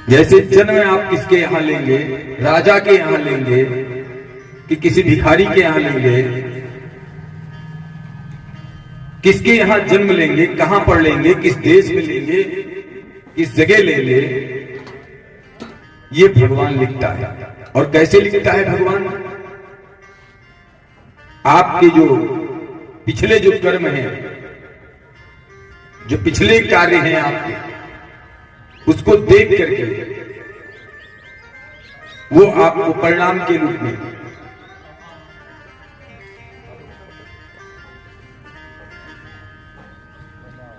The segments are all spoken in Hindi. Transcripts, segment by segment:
जैसे जन्म आप किसके यहां लेंगे, राजा के यहां लेंगे कि किसी भिखारी के यहां लेंगे, किसके यहां जन्म लेंगे, कहां पर लेंगे, किस देश में लेंगे, किस जगह लेंगे, ये भगवान लिखता है। और कैसे लिखता है भगवान? आपके जो पिछले जो कर्म हैं, जो पिछले कार्य हैं आपके, उसको देख करके वो आपको परिणाम के रूप में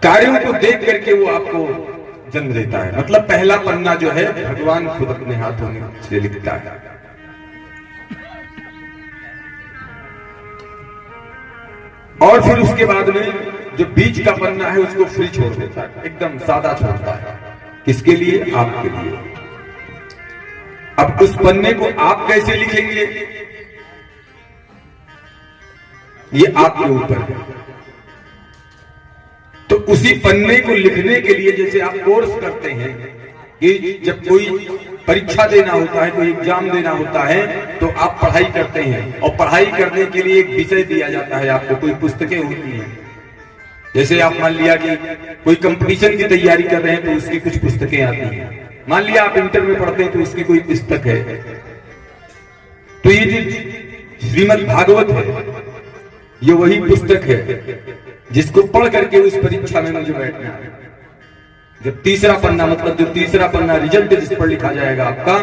कार्यों को देख करके वो आपको जन्म देता है। मतलब पहला पन्ना जो है भगवान खुद अपने हाथों से लिखता है। और फिर उसके बाद में जो बीच का पन्ना है उसको फ्री छोड़ देता है, एकदम सादा छोड़ता है। किसके लिए? आपके लिए। अब उस पन्ने को आप कैसे लिखेंगे ये आपके ऊपर है। तो उसी पन्ने को लिखने के लिए जैसे आप कोर्स करते हैं कि जब कोई परीक्षा देना होता है, कोई एग्जाम देना होता है, तो आप पढ़ाई करते हैं और पढ़ाई करने के लिए एक विषय दिया जाता है आपको, कोई पुस्तकें होती हैं। जैसे आप मान लिया कि कोई कंपटीशन की तैयारी कर रहे हैं तो उसकी कुछ पुस्तकें आती हैं। मान लिया आप इंटर में पढ़ते हैं तो उसकी कोई पुस्तक है। तो ये जो श्रीमद् भागवत है ये वही पुस्तक है जिसको पढ़ करके उस परीक्षा में मुझे बैठना है। जब तीसरा पन्ना, मतलब जो तीसरा पन्ना रिजल्ट जिस पर लिखा जाएगा आपका,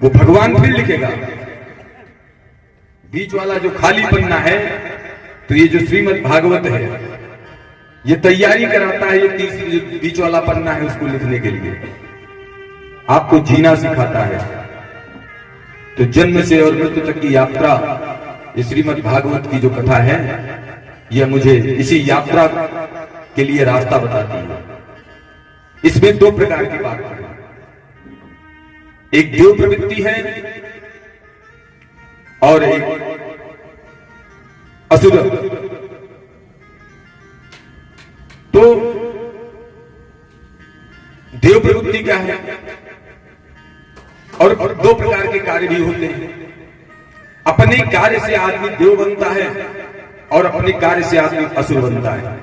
वो भगवान फिर लिखेगा। बीच वाला जो खाली पन्ना है, तो ये जो श्रीमद् भागवत है ये तैयारी कराता है। ये तीसरी जो बीच वाला पन्ना है उसको लिखने के लिए आपको जीना सिखाता है। तो जन्म से और मृत्यु तक की यात्रा, ये श्रीमद् भागवत की जो कथा है, यह मुझे इसी यात्रा के लिए रास्ता बताती है। इसमें दो प्रकार की बात है। एक देव प्रवृत्ति है और एक असुर। तो देव प्रवृत्ति क्या है? और दो प्रकार के कार्य भी होते हैं। अपने कार्य से आदमी देव बनता है और अपने कार्य से आदमी असुर बनता है।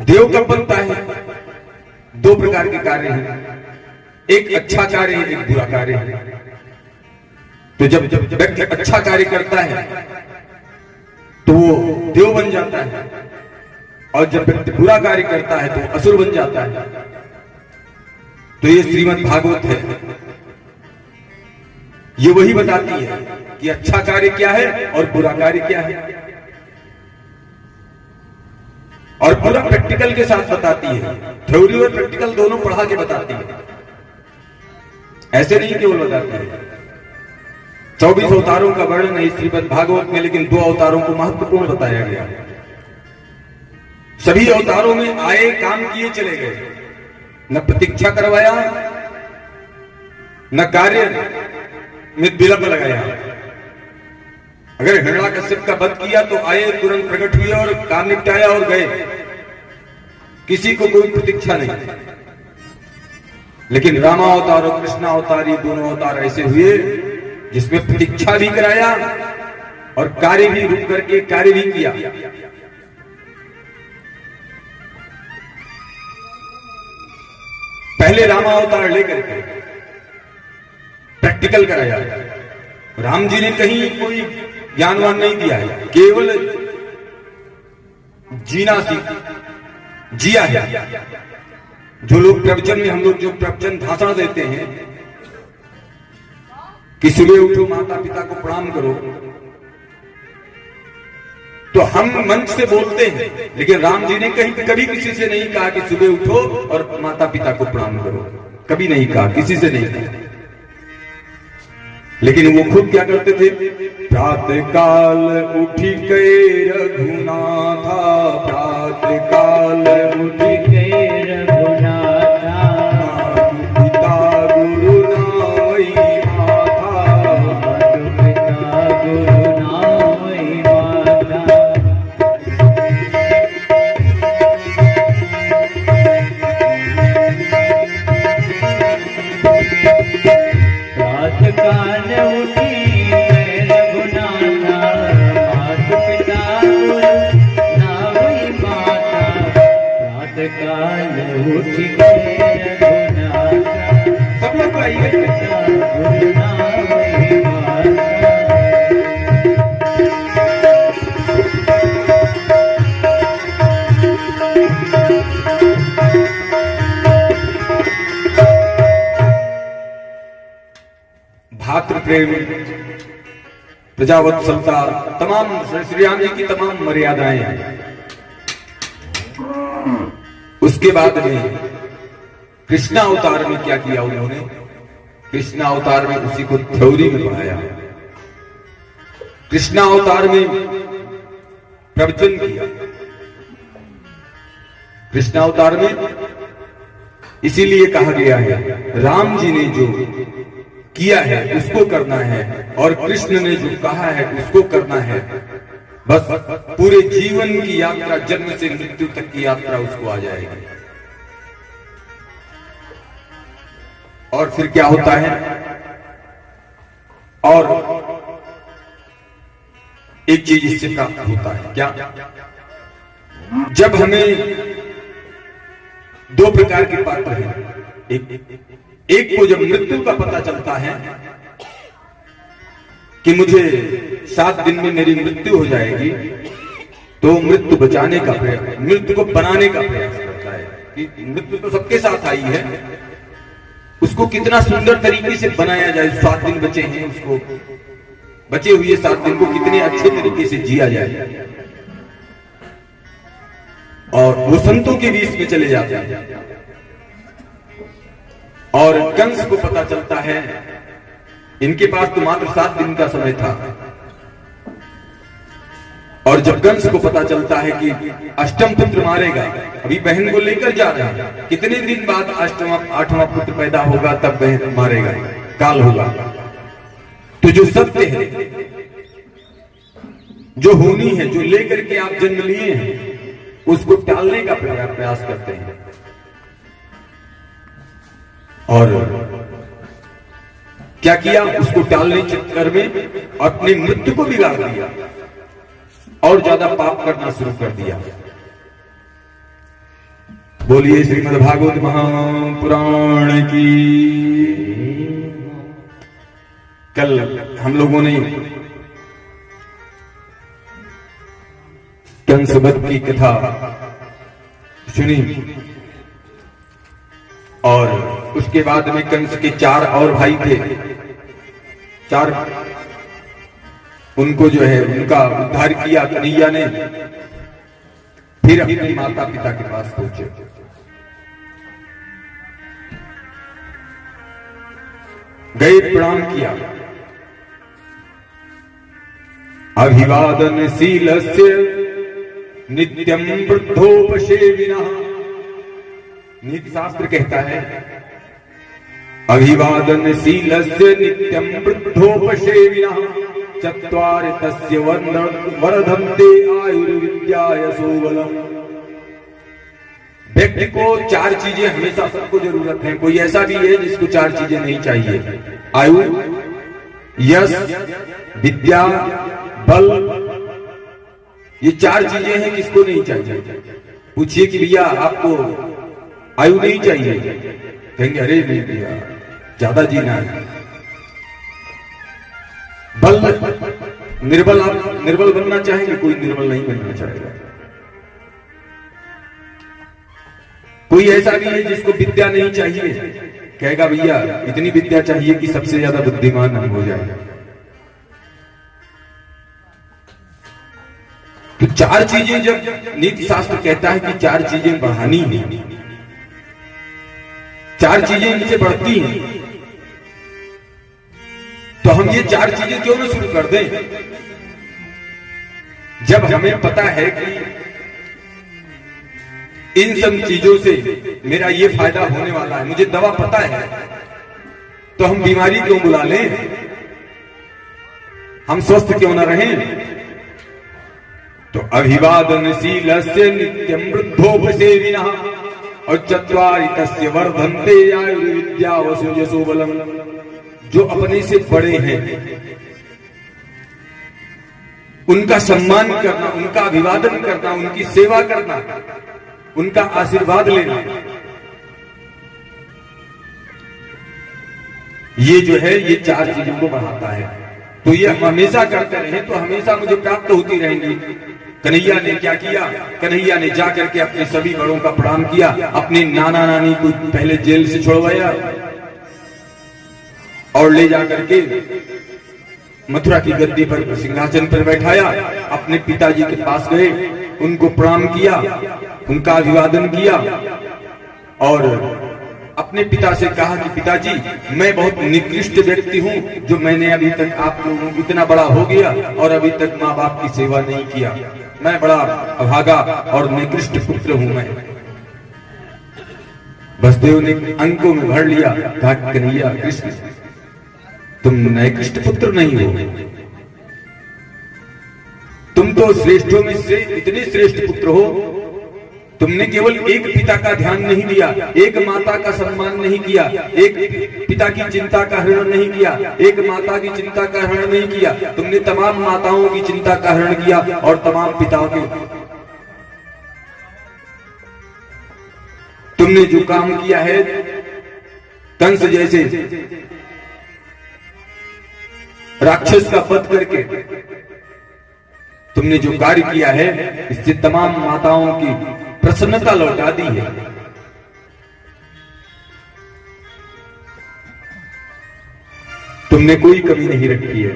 देव कब बनता है? दो प्रकार के कार्य हैं, एक अच्छा कार्य है, एक बुरा कार्य है। तो जब व्यक्ति अच्छा कार्य करता है तो वो देव बन जाता है, और जब व्यक्ति बुरा कार्य करता है तो असुर बन जाता है। तो ये श्रीमद् भागवत है, ये वही बताती है कि अच्छा कार्य क्या है और बुरा कार्य क्या है। और पूरा प्रैक्टिकल के साथ बताती है। थ्योरी और प्रैक्टिकल दोनों पढ़ा के बताती है, ऐसे नहीं केवल बताती है। 24 अवतारों का वर्णन है श्रीमद् भागवत में, लेकिन 2 अवतारों को महत्वपूर्ण बताया गया। सभी अवतारों में आए, काम किए, चले गए, न प्रतीक्षा करवाया, न कार्य में विलंब लगाया। अगर हिरण्याकश्यप का वध किया तो आए, तुरंत प्रकट हुए और काम निपटाया और गए, किसी को कोई प्रतीक्षा नहीं। लेकिन रामावतार और कृष्णावतार, ये दोनों अवतार ऐसे हुए जिसमें प्रतीक्षा भी कराया और कार्य भी रुक करके कार्य भी किया। पहले रामावतार लेकर के प्रैक्टिकल कराया। राम जी ने कहीं कोई ज्ञानवान नहीं दिया है, केवल जीना जिया है। जो लोग प्रवचन में, हम लोग जो प्रवचन भाषण देते हैं कि सुबह उठो, माता पिता को प्रणाम करो, तो हम मंच से बोलते हैं, लेकिन राम जी ने कहीं कभी किसी से नहीं कहा कि सुबह उठो और माता पिता को प्रणाम करो। कभी नहीं कहा, किसी से नहीं कहा। लेकिन वो खुद क्या करते थे? प्रातः काल उठी के रघुनाथा, प्रातः काल उठी के रघुनाथा, पिता गुरु नावई माथा, पिता गुरु नावई माथा। प्रेम, प्रजावत्सलता, तमाम श्री राम जी की तमाम मर्यादाएं हैं। उसके बाद में कृष्णा अवतार में क्या किया उन्होंने? कृष्णा अवतार में उसी को थ्योरी में पढ़ाया, कृष्णा अवतार में प्रवचन किया। कृष्णा अवतार में इसीलिए कहा गया है राम जी ने जो किया है उसको करना है, और कृष्ण ने जो कहा है उसको करना है। बस पूरे जीवन की यात्रा, जन्म से मृत्यु तक की यात्रा उसको आ जाएगी। और फिर क्या होता है? और एक चीज इससे प्राप्त होता है क्या? जब हमें दो प्रकार के पात्र हैं, एक को जब मृत्यु का पता चलता है कि मुझे 7 दिन में मेरी मृत्यु हो जाएगी, तो मृत्यु बचाने का प्रयास, मृत्यु को बनाने का प्रयास करता है कि मृत्यु तो सबके साथ आई है, उसको कितना सुंदर तरीके से बनाया जाए। 7 दिन बचे हैं, उसको बचे हुए 7 दिन को कितने अच्छे तरीके से जिया जाए। और वो संतों के बीच में चले जाते हैं, और कंस को पता चलता है इनके पास तो मात्र 7 दिन का समय था। और जब कंस को पता चलता है कि अष्टम पुत्र मारेगा, अभी बहन को लेकर जा रहे हैं, कितने दिन बाद 8वां पुत्र पैदा होगा तब बहन मारेगा, काल होगा। तो जो सत्य है, जो होनी है, जो लेकर के आप जन्म लिए हैं, उसको टालने का प्रयास करते हैं। और क्या किया? उसको टालने के चक्कर में अपनी मृत्यु को बिगाड़ दिया और ज्यादा पाप करना शुरू कर दिया। बोलिए श्रीमद् भागवत महापुराण की। कल हम लोगों ने कंसवध की कथा सुनी, और उसके बाद में कंस के 4 और भाई थे, 4, उनको जो है उनका उद्धार किया कन्हैया ने। फिर अपने माता पिता के पास पहुंचे, गए, प्रणाम किया। अभिवादनशीलस्य नित्यं वृद्धोपसेविनः, नीति शास्त्र कहता है अभिवादनशीलस्य नित्यं वृद्धोपसेविनः चत्वारि तस्य वर्धन्ते आयुर्विद्यायसो बलम्। व्यक्ति को 4 चीजें हमेशा सबको जरूरत है। कोई ऐसा भी है जिसको 4 चीजें नहीं चाहिए? आयु, यश, विद्या, बल, ये 4 चीजें हैं किसको नहीं चाहिए? पूछिए कि भैया आपको आयु नहीं चाहिए, कहेंगे अरे नहीं भैया ज्यादा जीना है। बल, निर्बल, आप निर्बल बनना चाहेंगे? कोई निर्बल नहीं बनना चाहेगा। कोई ऐसा भी है जिसको विद्या नहीं चाहिए, कहेगा भैया इतनी विद्या चाहिए कि सबसे ज्यादा बुद्धिमान हम हो जाए। तो 4 चीजें जब नीति शास्त्र कहता है कि 4 चीजें बढ़ानी है, 4 चीजें इनसे बढ़ती हैं, तो हम ये 4 चीजें क्यों ना शुरू कर दें? जब हमें पता है कि इन सब चीजों से मेरा ये फायदा होने वाला है, मुझे दवा पता है, तो हम बीमारी क्यों बुला लें? हम स्वस्थ क्यों ना रहें? तो अभिवादनशीलस्य नित्यं वृद्धोपसेविनः और चत्वारि तस्य वर्धन्ते आयुर्विद्यावसो यशो बलम्। जो अपने से बड़े हैं उनका सम्मान करना, उनका अभिवादन करना, उनकी सेवा करना, उनका आशीर्वाद लेना, ये जो है ये 4 चीजों को बढ़ाता है। तो ये हम हमेशा करते रहे तो हमेशा मुझे प्राप्त होती रहेंगी। कन्हैया ने क्या किया? कन्हैया ने जाकर के अपने सभी बड़ों का प्रणाम किया, अपने नाना नानी को पहले जेल से छुड़वाया और ले जाकर के मथुरा की गद्दी पर सिंहासन पर बैठाया, अपने पिताजी के पास गए, उनको प्रणाम किया, उनका अभिवादन किया और अपने पिता से कहा कि पिताजी, मैं बहुत निकृष्ट व्यक्ति हूं, जो मैंने अभी तक आप लोगों को इतना बड़ा हो गया और अभी तक माँ बाप की सेवा नहीं किया। मैं बड़ा अभागा और निकृष्ट पुत्र हूं मैं। वसुदेव ने अंकों में भर लिया, कहा कन्हैया कृष्ण, तुम निकृष्ट पुत्र नहीं हो, तुम तो श्रेष्ठों में से इतने श्रेष्ठ पुत्र हो। तुमने केवल एक पिता का ध्यान नहीं दिया, एक माता का सम्मान नहीं किया, एक पिता की चिंता का हरण नहीं किया, एक माता की चिंता का हरण नहीं किया, तुमने तमाम माताओं की चिंता का हरण किया और तमाम पिताओं के। तुमने जो काम किया है, कंस जैसे राक्षस का वध करके तुमने जो कार्य किया है, इससे तमाम माताओं की प्रसन्नता लौटा दी है। तुमने कोई कमी नहीं रखी है।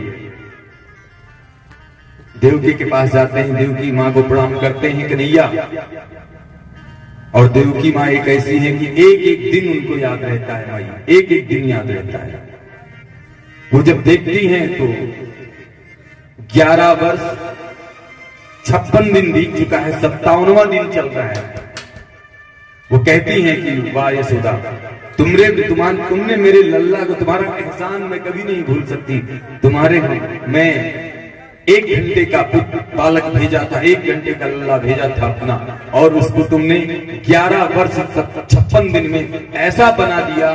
देवकी के पास जाते हैं, देवकी मां को प्रणाम करते हैं कन्हैया, और देवकी मां एक ऐसी है कि एक एक दिन उनको याद रहता है भाई, एक एक दिन याद रहता है। वो जब देखती हैं तो 11 वर्ष 56 दिन बीत चुका है, 57वां दिन चल रहा है। वो कहती हैं कि वाह यशोदा, तुमने मेरे लल्ला को, तुम्हारा एहसान मैं कभी नहीं भूल सकती। तुम्हारे मैं 1 घंटे का बालक भेजा था, 1 घंटे का लल्ला भेजा था अपना, और उसको तुमने 11 वर्ष 56 दिन में ऐसा बना दिया,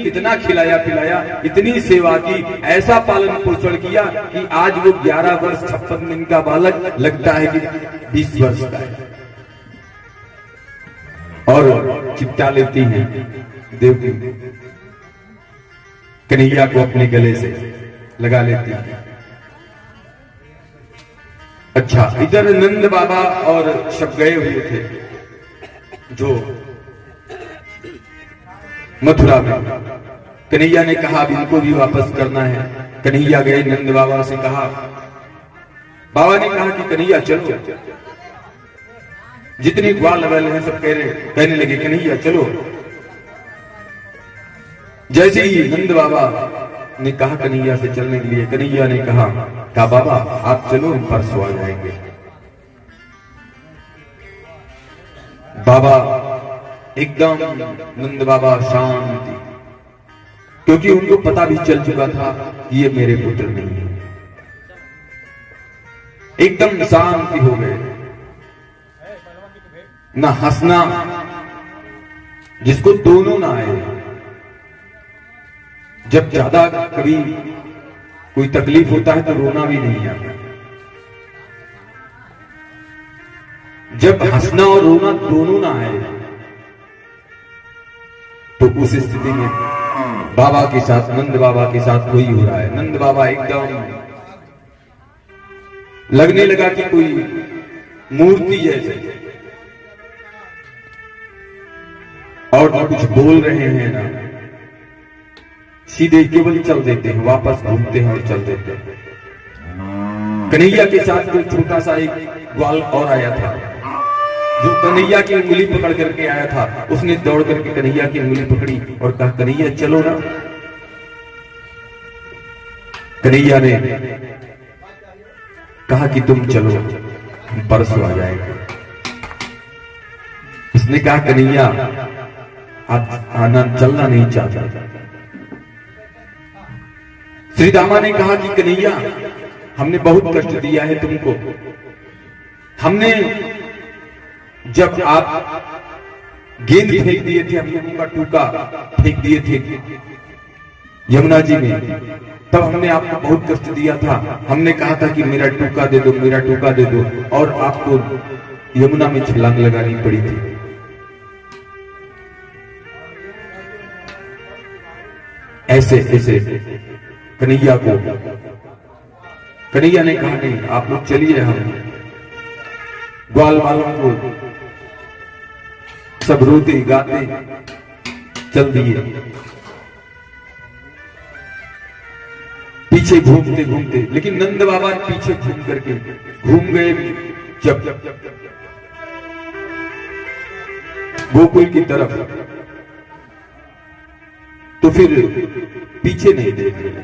इतना खिलाया पिलाया, इतनी सेवा की, ऐसा पालन पोषण किया कि आज वो 11 वर्ष 56 दिन का बालक लगता है कि 20 वर्ष का है। और चिपटा लेती हैं देवकी, कन्हैया को अपने गले से लगा लेती हैं। अच्छा, इधर नंद बाबा और सब गए हुए थे जो मथुरा में। कन्हैया ने कहा अब इनको भी वापस करना है। कन्हैया गए, नंद बाबा से कहा, बाबा ने कहा कि कन्हैया चलो। जितने ग्वाल वाले हैं सब कहने लगे कन्हैया चलो। जैसे ही नंद बाबा ने कहा कन्हैया से चलने के लिए, कन्हैया ने कहा बाबा आप चलो, हम परसों आ जाएंगे। बाबा एकदम, नंद बाबा शांति, क्योंकि उनको पता भी चल चुका था कि ये मेरे पुत्र नहीं है। एकदम शांति हो गए, ना हंसना, जिसको दोनों ना आए। जब ज्यादा कभी कोई तकलीफ होता है तो रोना भी नहीं आता। जब हंसना और रोना दोनों ना आए तो उस स्थिति में बाबा के साथ, नंद बाबा के साथ वही हो रहा है। नंद बाबा एकदम लगने लगा कि कोई मूर्ति जैसे, और ना कुछ बोल रहे हैं ना, सीधे केवल चल देते हैं, वापस घूमते हैं और चल देते हैं। कन्हैया के साथ कोई छोटा सा एक ग्वाल और आया था, जो कन्हैया की उंगली पकड़ करके आया था। उसने दौड़ करके कन्हैया की उंगली पकड़ी और कहा कन्हैया चलो ना। कन्हैया ने कहा कि तुम चलो, परसों आ जाएंगे। उसने कहा कन्हैया आप आना, चलना नहीं चाहता। श्री दामा ने कहा कि कन्हैया हमने बहुत कष्ट दिया है तुमको। हमने जब आप गेंद फेंक दिए थे, हम का टूका फेंक दिए थे यमुना जी में, तब हमने आपको बहुत कष्ट दिया था। हमने कहा था कि मेरा टूका दे दो, मेरा टूका दे दो, और आपको यमुना में छलांग लगानी पड़ी थी। ऐसे ऐसे कन्हैया को, कन्हैया ने कहा नहीं आप लोग चलिए, हम ग्वाल वालों को सब रोते गाते चल दिए। पीछे घूमते घूमते, लेकिन नंद बाबा पीछे घूम करके घूम गए जब गोकुल की तरफ, तो फिर पीछे नहीं देख रहे,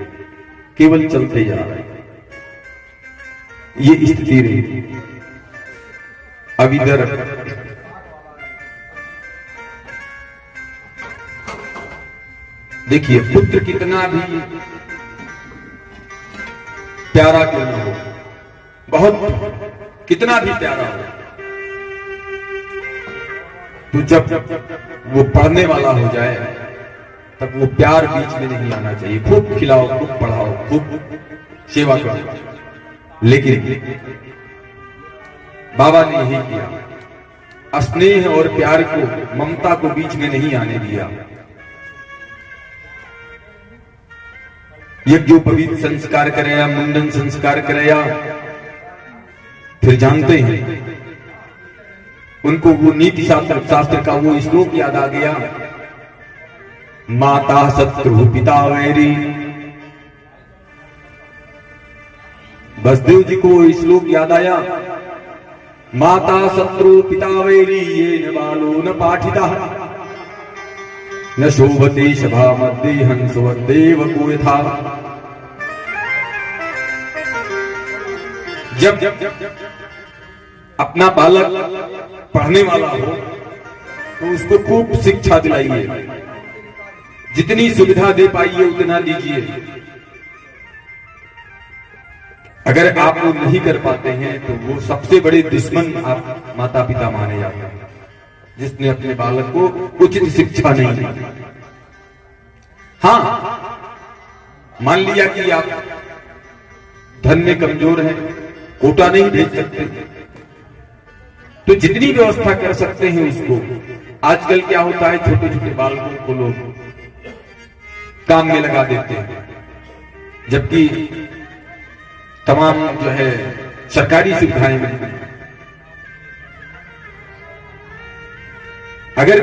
केवल चलते जा रहे। ये स्थिति रही। अब इधर देखिए, पुत्र कितना भी प्यारा क्यों न हो, बहुत कितना भी प्यारा हो, तो जब वो पढ़ने वाला हो जाए तब वो प्यार बीच में नहीं आना चाहिए। खूब खिलाओ, खूब पढ़ाओ, खूब सेवा करो, लेकिन बाबा ने यही किया, स्नेह और प्यार को, ममता को बीच में नहीं आने दिया। यज्ञोपवीत संस्कार कराया, मुंडन संस्कार कराया, फिर जानते हैं उनको वो नीति शास्त्र का वो श्लोक याद आ गया, माता शत्रु पिता वैरी। बसदेव जी को वो श्लोक याद आया, माता शत्रु पिता वैरी येन बालो न पाठिता न शोभते सभा मध्ये हंसवदेव को यथा। जब अपना बालक पढ़ने वाला हो तो उसको खूब शिक्षा दिलाइए, जितनी सुविधा दे पाइए उतना दीजिए। अगर आप वो नहीं कर पाते हैं तो वो सबसे बड़े दुश्मन आप माता पिता माने जाते हैं, जिसने अपने बालक को उचित शिक्षा नहीं दी। हाँ, मान लिया कि आप धन में कमजोर हैं, कोटा नहीं भेज सकते, तो जितनी व्यवस्था कर सकते हैं उसको। आजकल क्या होता है, छोटे छोटे बालकों को लोग काम में लगा देते हैं, जबकि तमाम जो है सरकारी सुविधाएं मिलती हैं। अगर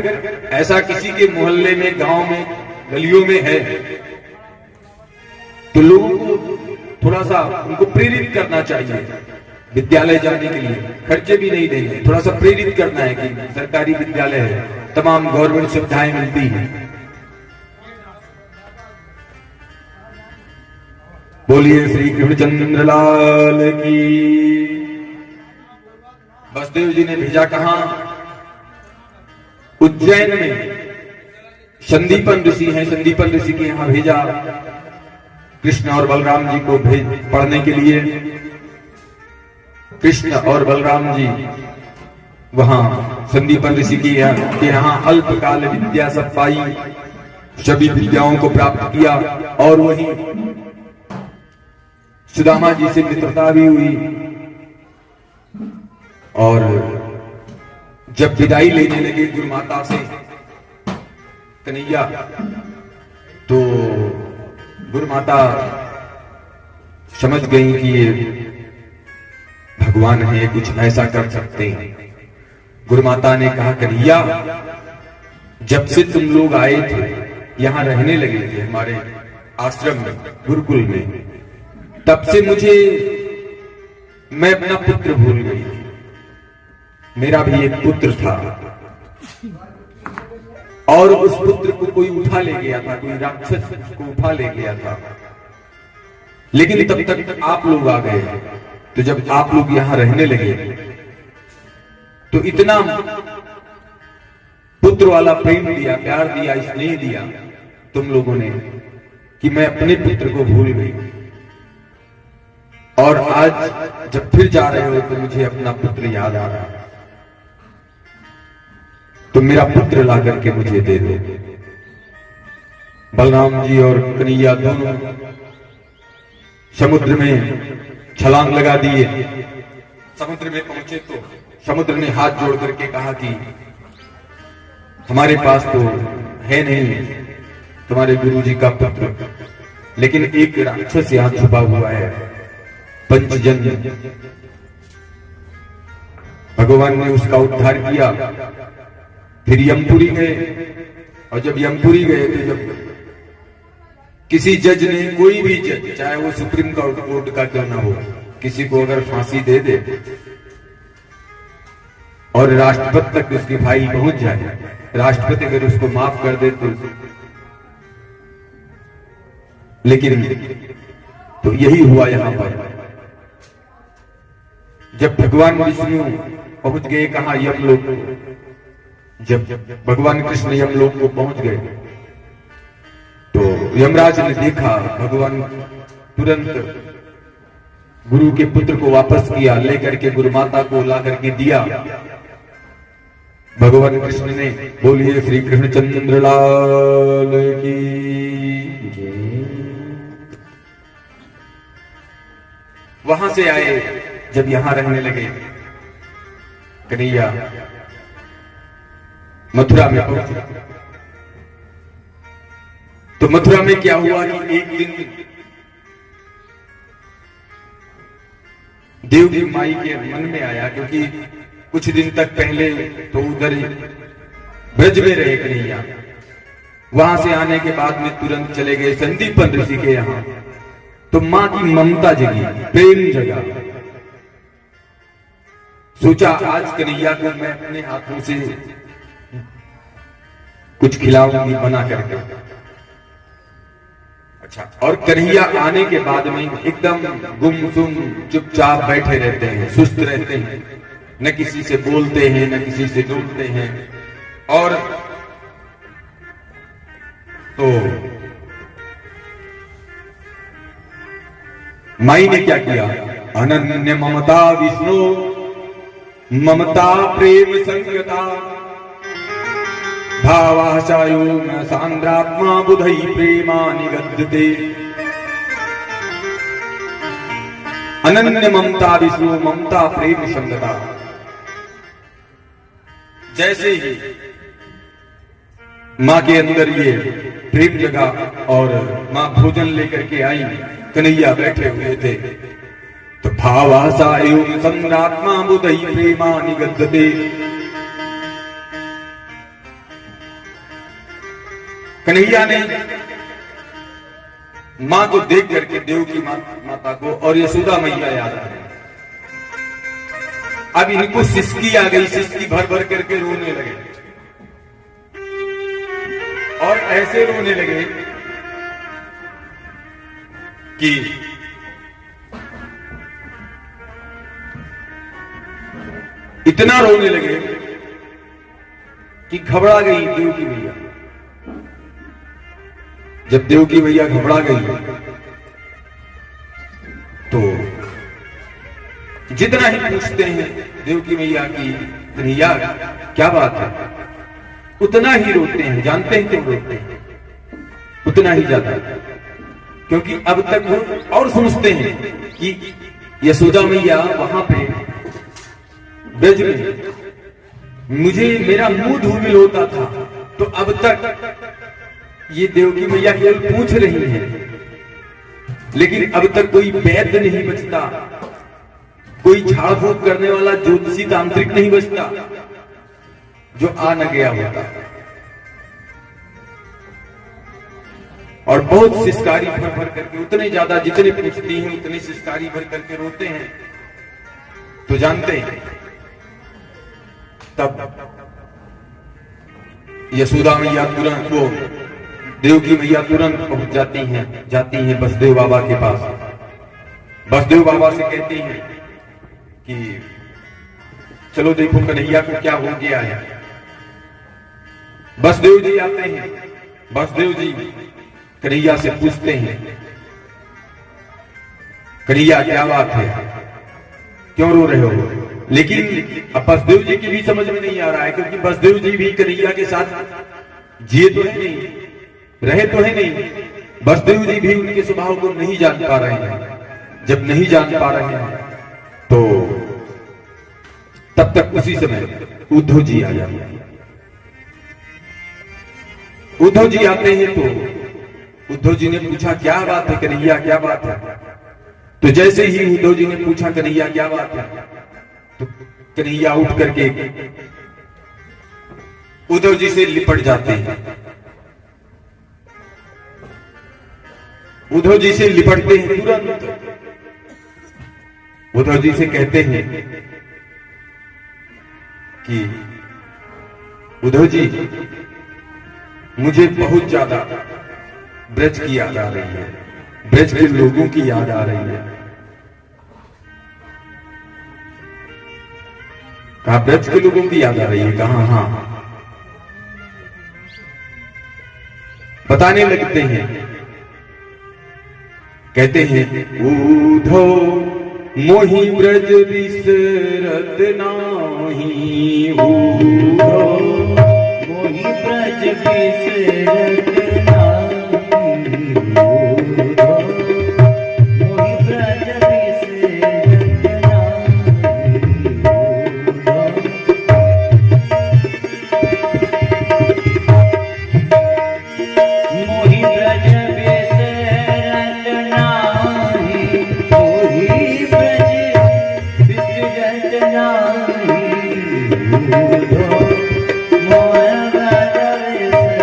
ऐसा किसी के मोहल्ले में, गांव में, गलियों में है तो लोगों को थोड़ा सा उनको प्रेरित करना चाहिए विद्यालय जाने के लिए। खर्चे भी नहीं देंगे, थोड़ा सा प्रेरित करना है कि सरकारी विद्यालय है, तमाम गवर्नमेंट सुविधाएं मिलती हैं। बोलिए श्री कृष्णचंद्र लाल की। बसदेव जी ने भेजा कहां? उज्जैन में संदीपन ऋषि हैं, संदीपन ऋषि के यहां भेजा कृष्ण और बलराम जी को पढ़ने के लिए। कृष्ण और बलराम जी वहां संदीपन ऋषि के यहाँ अल्पकाल विद्या सब पाई, सभी विद्याओं को प्राप्त किया, और वही सुदामा जी से मित्रता भी हुई। और जब विदाई लेने लगे गुरु माता से कन्हैया, तो गुरु माता समझ गई कि ये भगवान है, कुछ ऐसा कर सकते हैं। गुरु माता ने कहा, कन्हैया जब से तुम लोग आए थे, यहां रहने लगे थे हमारे आश्रम में, गुरुकुल में, तब से मैं अपना पुत्र भूल गई थी। मेरा भी एक पुत्र था और उस पुत्र को कोई उठा ले गया था, कोई राक्षस को उठा ले गया था। लेकिन तब तक आप लोग आ गए, तो जब आप लोग यहां रहने लगे तो इतना पुत्र वाला प्रेम दिया, प्यार दिया, स्नेह दिया तुम लोगों ने कि मैं अपने पुत्र को भूल गई। और आज जब फिर जा रहे हो तो मुझे अपना पुत्र याद आ रहा है, तो मेरा पुत्र ला करके मुझे दे दो। बलराम जी और कन्हैया दोनों समुद्र में छलांग लगा दिए। समुद्र में पहुंचे तो समुद्र ने हाथ जोड़ करके कहा कि हमारे पास तो है नहीं तुम्हारे गुरुजी का पुत्र, लेकिन एक राक्षस यहां छुपा हुआ है, पंचजन्य। भगवान ने उसका उद्धार किया। फिर यमपुरी गए, और जब यमपुरी गए तो जब किसी जज ने, कोई भी जज, चाहे वो सुप्रीम कोर्ट का क्यों ना हो, किसी को अगर फांसी दे दे और राष्ट्रपति तक उसकी फाइल पहुंच जाए, राष्ट्रपति अगर उसको माफ कर दे तो, लेकिन तो यही हुआ यहां पर। जब भगवान विष्णु पहुंच गए कहां, यमलोक को, जब भगवान कृष्ण यमलोक को पहुंच गए तो यमराज ने देखा, भगवान तुरंत गुरु के पुत्र को वापस किया, लेकर के गुरु माता को ला करके दिया। भगवान कृष्ण ने, बोलिए श्री कृष्ण चंद्र लाल की जय। वहां से आए, जब यहां रहने लगे, कन्हैया मथुरा में पहुंचे। तो मथुरा में क्या हुआ कि एक दिन देव की माई के मन में आया, क्योंकि कुछ दिन तक पहले तो उधर ब्रज में रहे कन्हैया, वहां से आने के बाद में तुरंत चले गए संदीपन ऋषि के यहां। तो मां की ममता जगी, प्रेम जगा। सोचा आज कन्हैया को मैं अपने हाथों से कुछ खिलाऊंगी बना करके। अच्छा, और कन्हैया आने के बाद में एकदम गुमसुम चुपचाप बैठे रहते हैं, सुस्त रहते हैं, न किसी से बोलते हैं न किसी से डूबते हैं। और तो माई ने क्या किया, अनन्य ममता विष्णु ममता प्रेम संगता भावाशायो न सांद्रात्मा बुधई प्रेमा निगद्यते। अनन्य ममता विष्णु ममता प्रेम संगता। जैसे ही मां के अंदर ये प्रेम जगा और मां भोजन लेकर के आई, कन्हैया बैठे हुए थे, तो भावासा एवं संग्रात्मा बुधई प्रेमा निगद्यते। कन्हैया ने मां को देख करके, देव की माता को और यशोदा मैया याद आ गई। अब इनको सिसकी आ गई, सिसकी भर भर करके रोने लगे और ऐसे रोने लगे कि इतना रोने लगे कि घबरा गई देव की मैया। जब देव की मैया घबरा गई तो जितना ही पूछते हैं देव की मैया की, कन्हैया क्या बात है, उतना ही रोते हैं। जानते हैं क्यों रोते हैं? उतना ही ज्यादा, क्योंकि अब तक वो और समझते हैं कि यशोदा मैया वहां पे ब्रज में मुझे मेरा मुंह धूमिल होता था, तो अब तक ये देव की मैया केवल पूछ रही है, लेकिन अब तक कोई वैद्य नहीं बचता, कोई झाड़ फूक करने वाला ज्योतिषी तांत्रिक नहीं बचता जो आ न गया होता। और बहुत सिसकारी भर भर करके, उतने ज्यादा जितने पूछती हैं उतनी सिसकारी भर करके रोते हैं। तो जानते हैं तब यशोदा मैया तुरंत, वो देव की मैया तुरंत पहुंच जाती हैं बसदेव बाबा के पास। बसदेव बाबा से कहती हैं कि चलो देखो कन्हैया को क्या हो गया है। बसदेव जी आते हैं, बसदेव जी कन्हैया से पूछते हैं, कन्हैया क्या बात है, क्यों रो रहे हो? लेकिन अब बसदेव जी की भी समझ में नहीं आ रहा है, क्योंकि बसदेव जी भी कन्हैया के साथ जिए तो है नहीं, रहे तो है नहीं। बसदेव जी भी उनके स्वभाव को नहीं जान पा रहे हैं। जब नहीं जान पा रहे हैं तो तब तक उसी समय उद्धव जी आ जाते हैं। उद्धव जी आते हैं तो उद्धव जी ने पूछा क्या बात है कन्हैया, क्या बात है? तो जैसे ही उद्धव जी ने पूछा कन्हैया क्या बात है, तो कन्हैया उठ करके उद्धव जी से लिपट जाते हैं उद्धव जी से लिपटते हैं तुरंत। उद्धव जी से कहते हैं कि उद्धव जी, मुझे बहुत ज्यादा ब्रज की याद आ रही है, ब्रज के लोगों की याद आ रही है। कहा ब्रज के लोगों की याद आ रही है? कहा हाँ। बताने लगते हैं, कहते हैं उद्धव मोहि ब्रज बिसरत नाही, उद्धव मोहि ब्रज बिसरत नाही, उद्धव मोहि ब्रज बिसरत नाही, मोहि ब्रज बिसरत नाही, मोहि ब्रज बिसरत नाही, उद्धव मोहि ब्रज बिसरत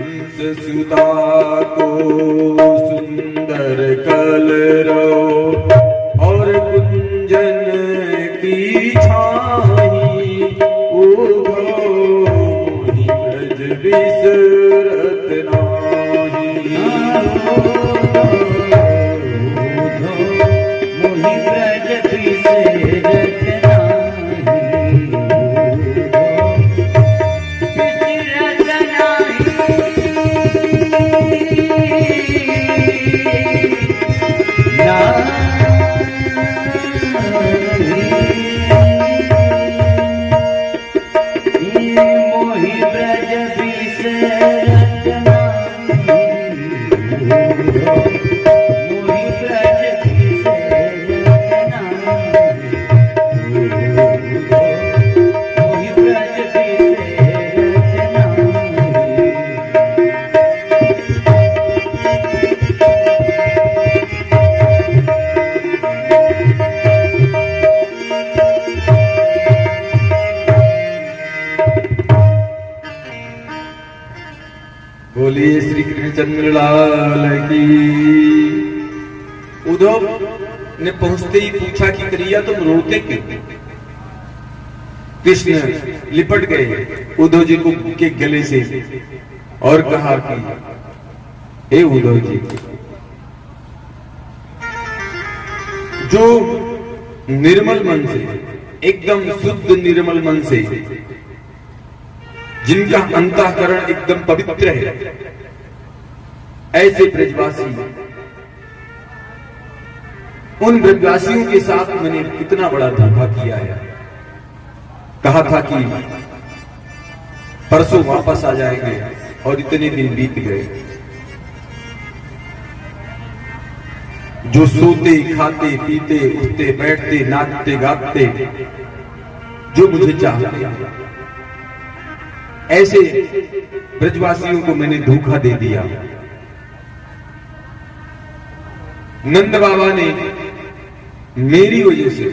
हंस सुता को सुंदर कलरो और कुंजन की छाही, उद्धव मोहि ब्रज बिसरत नाही, मोहि ब्रज बिसरत नाही, बिसरत नाही, मोहि ब्रज बिसरत नाही, मोहि ब्रज बिसरत नाही, मोहि ब्रज बिसरत नाही। बोलिए श्री कृष्णचंद्र लाल की। उद्धव ने पहुंचते ही पूछा कि करिया तुम रोते क्यों? कृष्ण लिपट गए उद्धव जी को के गले से और कहा कि हे उद्धव जी, जो निर्मल मन से, एकदम शुद्ध निर्मल मन से, जिनका अंतःकरण एकदम पवित्र है, ऐसे ब्रजवासी, उन ब्रजवासियों के साथ मैंने कितना बड़ा धोखा किया है। कहा था कि परसों वापस आ जाएंगे और इतने दिन बीत गए। जो सोते खाते पीते उठते बैठते नाचते गाते जो मुझे चाहते, ऐसे ब्रजवासियों को मैंने धोखा दे दिया। नंद बाबा ने मेरी वजह से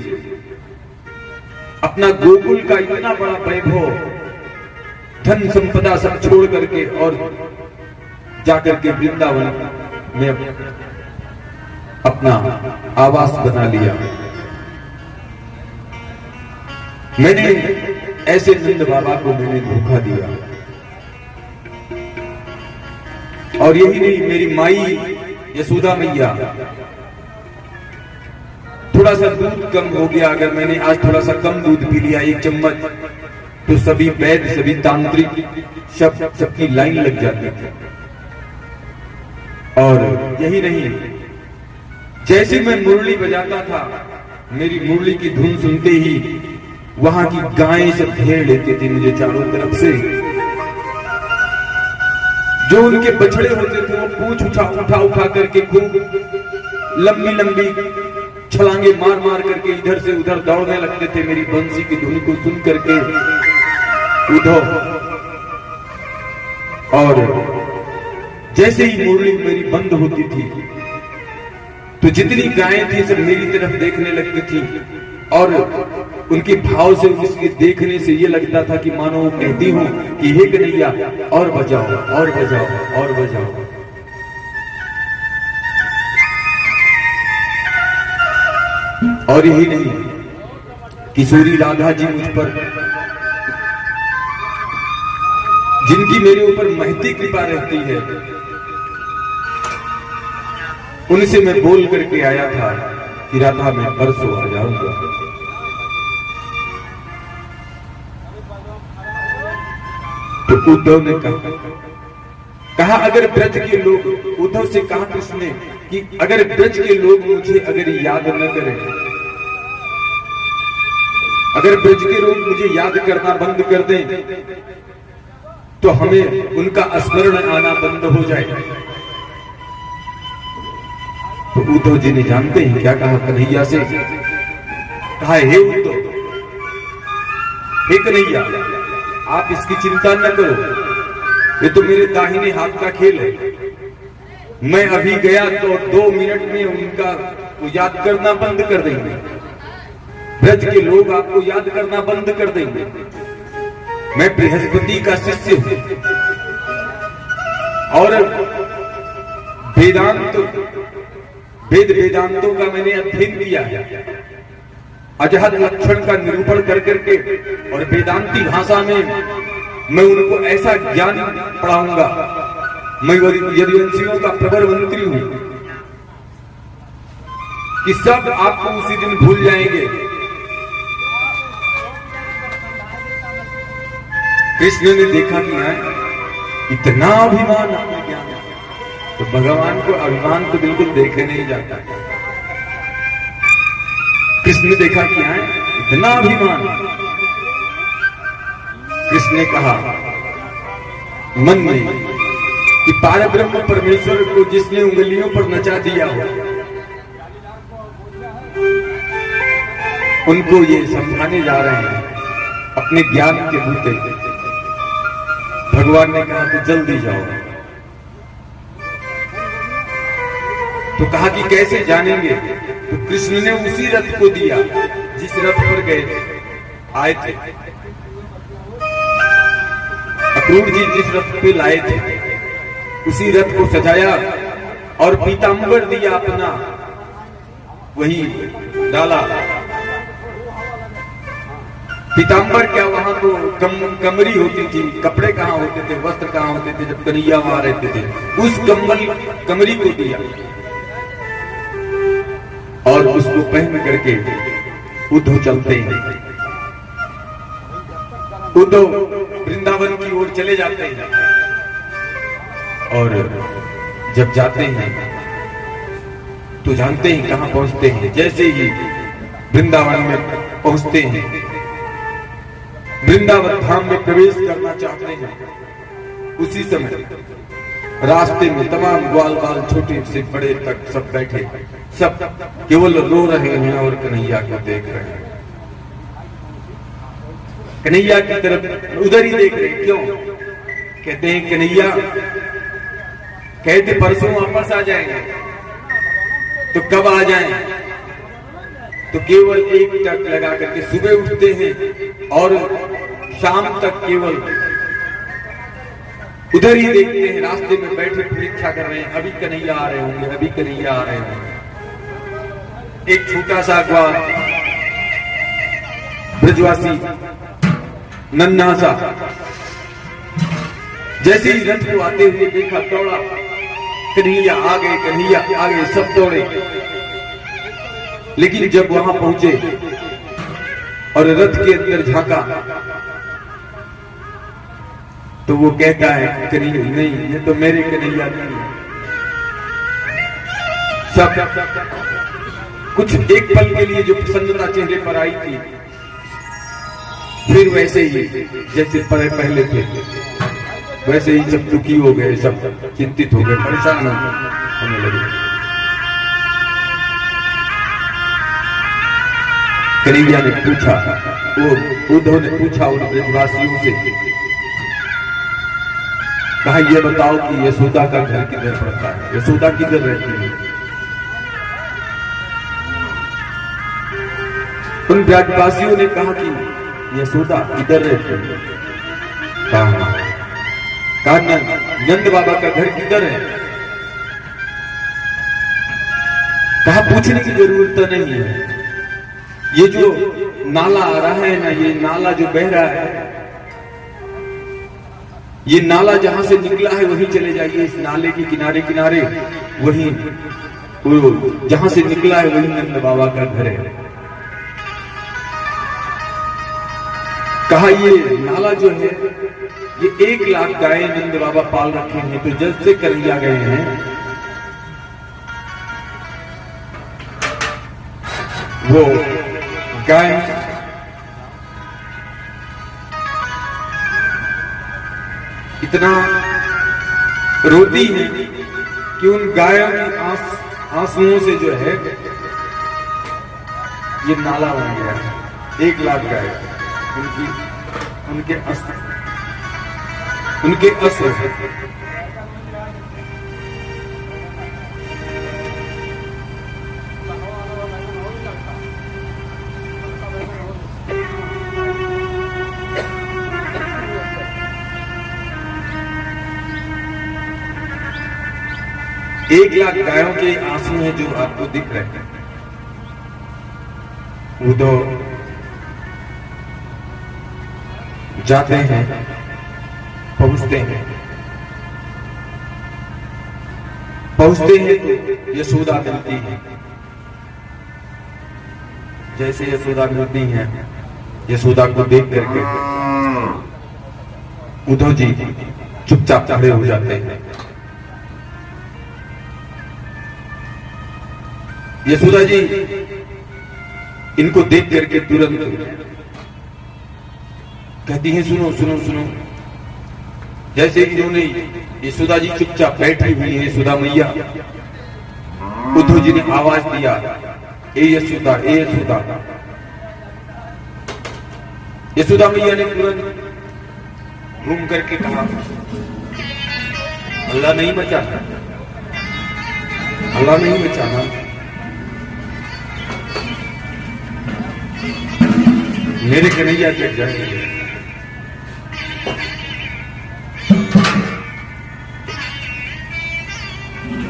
अपना गोकुल का इतना बड़ा वैभव, धन संपदा सब छोड़ करके और जाकर के वृंदावन में अपना आवास बना लिया। मैंने ऐसे नंद बाबा को मैंने धोखा दिया। और यही नहीं, मेरी माई यशोदा मैया, थोड़ा सा दूध कम हो गया, अगर मैंने आज थोड़ा सा कम दूध पी लिया, एक चम्मच, तो सभी वैद्य सभी तांत्रिक सबकी लाइन लग जाती थी। और यही नहीं, जैसे मैं मुरली बजाता था, मेरी मुरली की धुन सुनते ही वहां की गायें सब घेर लेती थी मुझे चारों तरफ से। जो उनके बछड़े होते थे वो पूंछ उठा करके खूब लंबी लंबी छलांगे मार मार करके इधर से उधर दौड़ने लगते थे मेरी बंसी की धुन को सुन करके। उद्धव और जैसे ही मुरली मेरी बंद होती थी तो जितनी गायें थी सब मेरी तरफ देखने लगती थी और उनके भाव से उसके देखने से ये लगता था कि मानो वो कहती हूं कि हे कन्हैया और बजाओ और बजाओ और बजाओ। और यही नहीं, किशोरी राधा जी मुझ पर, जिनकी मेरे ऊपर महती कृपा रहती है, उनसे मैं बोल करके आया था कि राधा मैं परसों आ जाऊंगा। तो उद्धव ने कहा अगर ब्रज के लोग, उद्धव से कहा कृष्ण ने कि अगर ब्रज के लोग मुझे अगर याद न करें, अगर ब्रज के लोग मुझे याद करना बंद कर दें तो हमें उनका स्मरण आना बंद हो जाए। तो उद्धव जी ने जानते हैं क्या कहा कन्हैया से, कहा हे उद्धव, हे कन्हैया, आप इसकी चिंता न करो, ये तो मेरे दाहिने हाथ का खेल है। मैं अभी गया तो 2 मिनट में उनका याद करना बंद कर देंगे, ब्रज के लोग आपको याद करना बंद कर देंगे। मैं बृहस्पति का शिष्य हूं और वेदांतों का मैंने अध्ययन किया है, अजहद लक्षण का निरूपण कर करके, और वेदांती भाषा में मैं उनको ऐसा ज्ञान पढ़ाऊंगा। मैं यदुवंशियों का प्रवर मंत्री हूं कि सब आपको उसी दिन भूल जाएंगे। कृष्ण ने देखा कि इतना अभिमान आपने क्या, तो भगवान को अभिमान तो बिल्कुल देखे नहीं जाता। कृष्ण ने देखा कि इतना अभिमान। कृष्ण ने कहा मन में कि पारब्रह्म परमेश्वर को जिसने उंगलियों पर नचा दिया हो, उनको ये समझाने जा रहे हैं अपने ज्ञान के बूते। भगवान ने कहा कि जल्दी जाओ। तो कहा कि कैसे जानेंगे? तो कृष्ण ने उसी रथ को दिया जिस रथ पर गए आए थे, अक्रूर जी जिस रथ पे लाए थे, उसी रथ को सजाया और पीतांबर दिया अपना, वही डाला। पीतांबर क्या, वहां तो कमरी होती थी, कपड़े कहां होते थे, वस्त्र कहां होते थे जब कन्हैया वहां रहते थे। उस कमरी को दिया और उसको पहन करके उद्धव चलते हैं। उद्धव वृंदावन की ओर चले जाते हैं और जब जाते हैं तो जानते हैं कहां पहुंचते हैं। जैसे ही वृंदावन में पहुंचते हैं, वृंदावन धाम में प्रवेश करना चाहते हैं, उसी समय रास्ते में तमाम ग्वाल बाल छोटे से बड़े तक सब बैठे, सब केवल रो रहे हैं और कन्हैया को देख रहे हैं। कन्हैया की तरफ उधर ही देख रहे। क्यों? कहते हैं कन्हैया कहते परसों वापस आ जाएंगे। तो कब आ जाएं? तो केवल एक टक लगा करके सुबह उठते हैं और शाम तक केवल उधर ही देखते हैं, रास्ते में बैठे प्रतीक्षा कर रहे हैं, अभी कन्हैया आ रहे होंगे, अभी कन्हैया आ रहे होंगे। एक छोटा सा ग्वाल ब्रजवासी नन्हा सा जैसे ही रथ को आते हुए देखा, दौड़ा, कन्हैया आ गए, कन्हैया आ गए, सब दौड़े। लेकिन जब वहां पहुंचे और रथ के अंदर झांका तो वो कहता है कन्हैया नहीं, ये तो मेरे कन्हैया नहीं है। सब कुछ एक पल के लिए जो प्रसन्नता चेहरे पर आई थी, फिर वैसे ही जैसे पहले थे वैसे ही सब दुखी हो गए, सब चिंतित हो गए, परेशान होने लगे। कन्हैया ने पूछा, वो उद्धव ने पूछा उन ब्रजवासियों से कहा ये बताओ कि यशोदा का घर किधर पड़ता है, यशोदा किधर रहती है। उन ब्रजवासियों ने कहा कि यशोदा किधर रहती है। कहा नंद बाबा का घर किधर है। कहा पूछने की जरूरत तो नहीं है, ये जो नाला आ रहा है ना, ये नाला जो बह रहा है, ये नाला जहां से निकला है वहीं चले जाइए, इस नाले के किनारे किनारे वहीं जहां से निकला है वहीं नंद बाबा का घर है। कहा ये नाला जो है ये 1 लाख गाय नंद बाबा पाल रखे हैं, तो जब से कन्हैया गए हैं वो गाय इतना रोती है कि उन गायों की आंसुओं से जो है ये नाला बन गया है। 1 लाख गाय उनके अस्त्र एक लाख गायों के आंसू हैं जो आपको दिख रहे हैं। वो तो जाते हैं, पहुंचते हैं तो यशोदा मिलती है। जैसे यशोदा मिलती है, यशोदा को देख करके उद्धव जी चुपचाप खड़े हो जाते हैं। यशोदा जी इनको देख करके तुरंत कहती हैं सुनो सुनो सुनो। जैसे इन्होंने यशोदा जी चुपचाप बैठी हुई है, यशोदा मैया, उद्धव जी ने आवाज दिया, ए यशोदा, ए यशोदा। यशोदा मैया ने तुरंत घूम करके कहा अल्लाह नहीं बचाना, अल्लाह नहीं बचाना। मेरे कन्हैया चढ़ जाएंगे।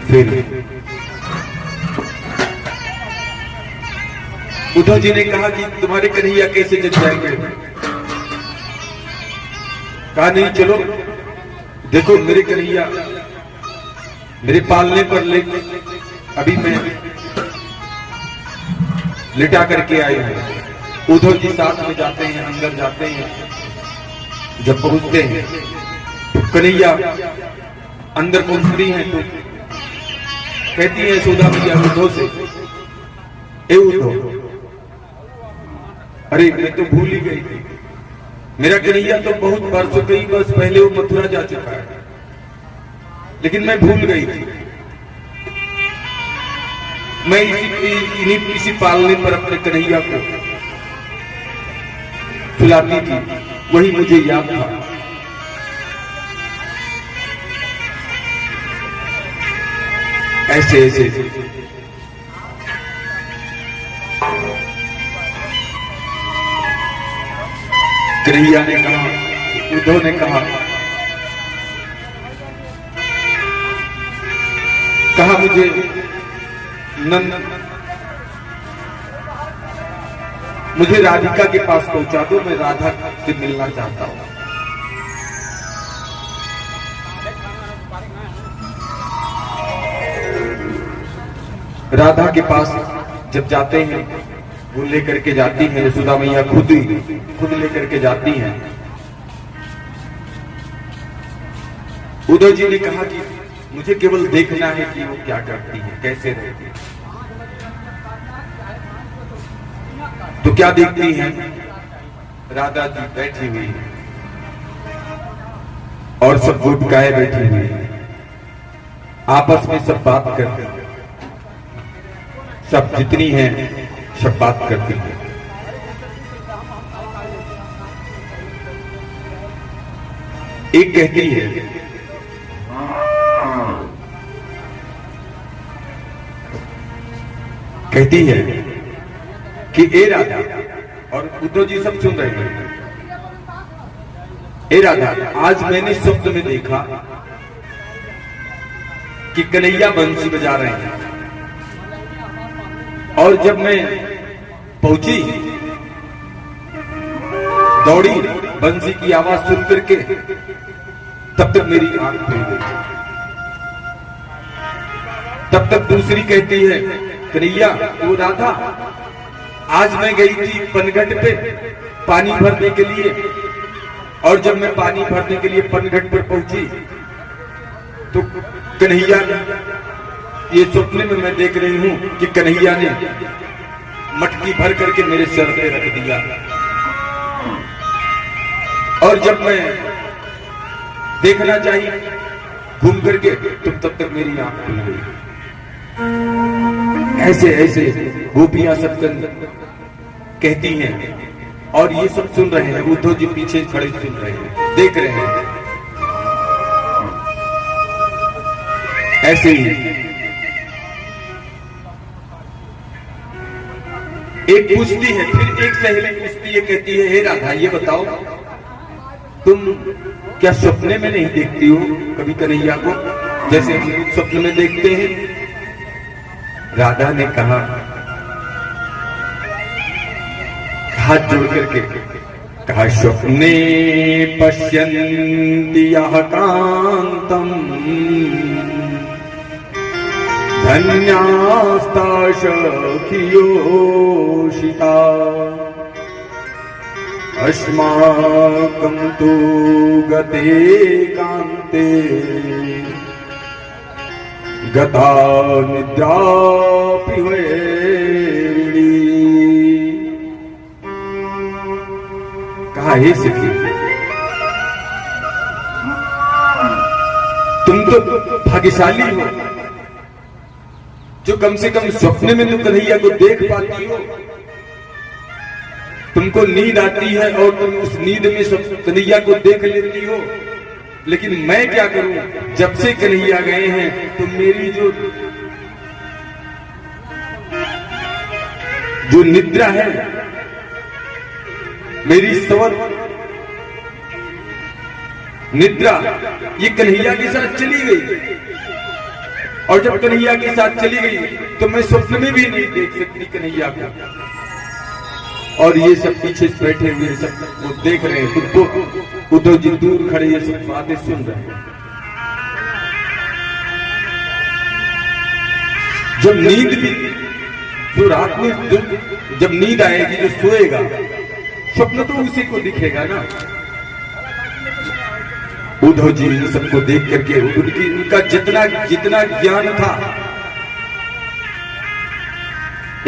फिर उद्धव जी ने कहा कि तुम्हारे कन्हैया कैसे जग जाएंगे। कहा नहीं, चलो देखो मेरे कन्हैया मेरे पालने पर अभी मैं लिटा करके आए हैं। उद्धव जी साथ में जाते हैं, अंदर जाते हैं। जब पहुंचते हैं तो कन्हैया अंदर पहुंचती हैं तो कहती है यशोदा मैया उद्धव से, ए उद्धव, अरे मैं तो भूल ही गई थी, मेरा कन्हैया तो बहुत वर्षों, कई वर्ष पहले वो मथुरा जा चुका है, लेकिन मैं भूल गई थी। मैं इसी पालने पर अपने कन्हैया को खिलाती थी, वही मुझे याद था। ऐसे ऐसे कन्हैया ने कहा, उद्धव ने कहा मुझे मुझे राधिका के पास पहुंचा दो, मैं राधा से मिलना चाहता हूं। राधा के पास जब जाते हैं, वो लेकर के जाती है, यशोदा मैया खुद लेकर के जाती हैं। उद्धव जी ने कहा कि मुझे केवल देखना है कि वो क्या करती है, कैसे रहती है। तो क्या देखती हैं, राधा जी बैठी हुई है और सब गोपिकाएं बैठी हुई है, आपस में सब बात करते हैं, सब जितनी हैं सब बात करती हैं। एक कहती है कहती है कि ए राधा, और उद्धव जी सब सुन रहे हैं, ए राधा, आज मैंने स्वप्न में देखा कि कन्हैया बंसी बजा रहे हैं, और जब मैं पहुंची, दौड़ी बंसी की आवाज सुन करके, तब तक मेरी आंख खुल गई। तब तक दूसरी कहती है, कन्हैया वो राधा, आज मैं गई थी पनघट पे पानी भरने के लिए, और जब मैं पानी भरने के लिए पनघट पर पहुंची तो कन्हैया, ये स्वप्न में मैं देख रही हूं कि कन्हैया ने मटकी भर करके मेरे सर पे रख दिया, और जब मैं देखना चाहिए घूम करके तो तब तक मेरी आंख खुल गई। ऐसे ऐसे गोपियां सत्संग कहती हैं, और ये सब सुन रहे हैं, उद्धव जी पीछे खड़े सुन रहे हैं, देख रहे हैं। ऐसे ही एक पूछती है, फिर एक सहेली पूछती है, कहती है, हे राधा, ये बताओ तुम क्या सपने में नहीं देखती हो कभी कन्हैया को, जैसे हम लोग स्वप्न में देखते हैं? राधा ने कहा, हाथ जोड़ करके कहा, स्वप्ने पश्यन्ति यः कांतम धन्यास्ता सखियोषिता अस्माकं तु गते कान्ते गता निद्रापि वैरिणी। कहा, हे सखी, तुम तो भाग्यशाली हो जो कम से कम स्वप्न में तुम कन्हैया को देख पाती हो। तुमको नींद आती है और तुम उस नींद में सब कन्हैया को देख लेती हो, लेकिन मैं क्या करूं, जब से कन्हैया गए हैं तो मेरी जो निद्रा है, मेरी सवर निद्रा, ये कन्हैया के साथ चली गई, और जब कन्हैया के साथ चली गई तो मैं स्वप्न में भी नहीं देख सकती कन्हैया को। और ये सब पीछे बैठे हुए सब वो देख रहे हैं, खुद को उद्धव जी दूर खड़े ये सब बातें सुन रहे हैं। जब नींद भी, जो रात में जब नींद आएगी, जो सोएगा, स्वप्न तो उसी को दिखेगा ना। उद्धव जी इन सबको देख करके उनका जितना ज्ञान था,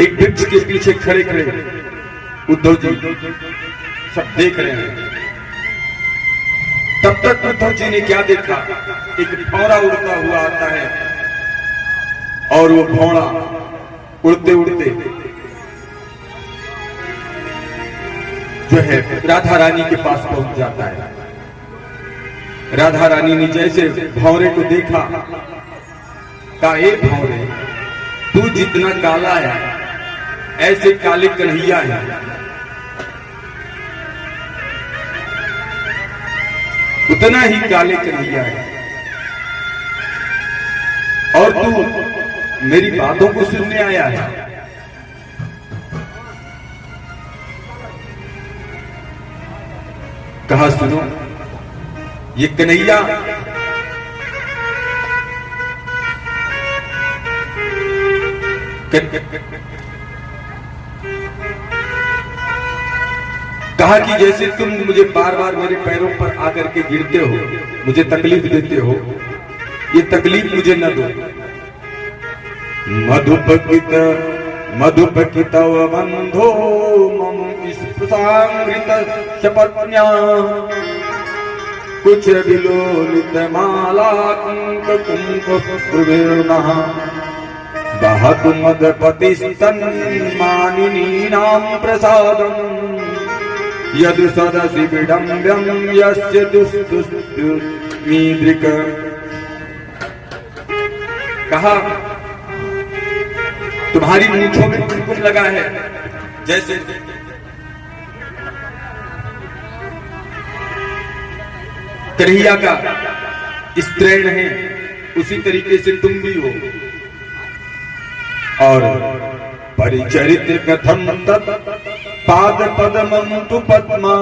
एक वृक्ष के पीछे खड़े खड़े उद्धव जी सब देख रहे हैं। तब तक उद्धव जी ने क्या देखा, एक भौरा उड़ता हुआ आता है, और वो भौरा उड़ते उड़ते जो है राधा रानी के पास पहुंच जाता है। राधा रानी ने जैसे भौरे को देखा, कहा, ए भौरे, तू जितना काला है ऐसे काले कन्हैया है, उतना ही काले कन्हैया है, और तू मेरी बातों को सुनने आया है। कहा, सुनो, ये कन्हैया कहा कि जैसे तुम मुझे बार बार मेरे पैरों पर आकर के गिरते हो, मुझे तकलीफ देते हो, ये तकलीफ मुझे न दो। मधुपकित बंधो मम स्पृशामृत शपथ्या कुछ विलोलित मालाकुंक कुंकुप्रवीर्णः बहतु मदपतिस्तन्मानिनीनां प्रसादम् यद् सदसि विडम्ब्यं यस्य दुष्टुष्टुमीदृक्। कहा तुम्हारी मूंछों में कुछ लगा है, जैसे कन्हैया का स्त्रैण है, उसी तरीके से तुम भी हो। और परिचरित कथम तत् पाद पद्मंतु पद्मा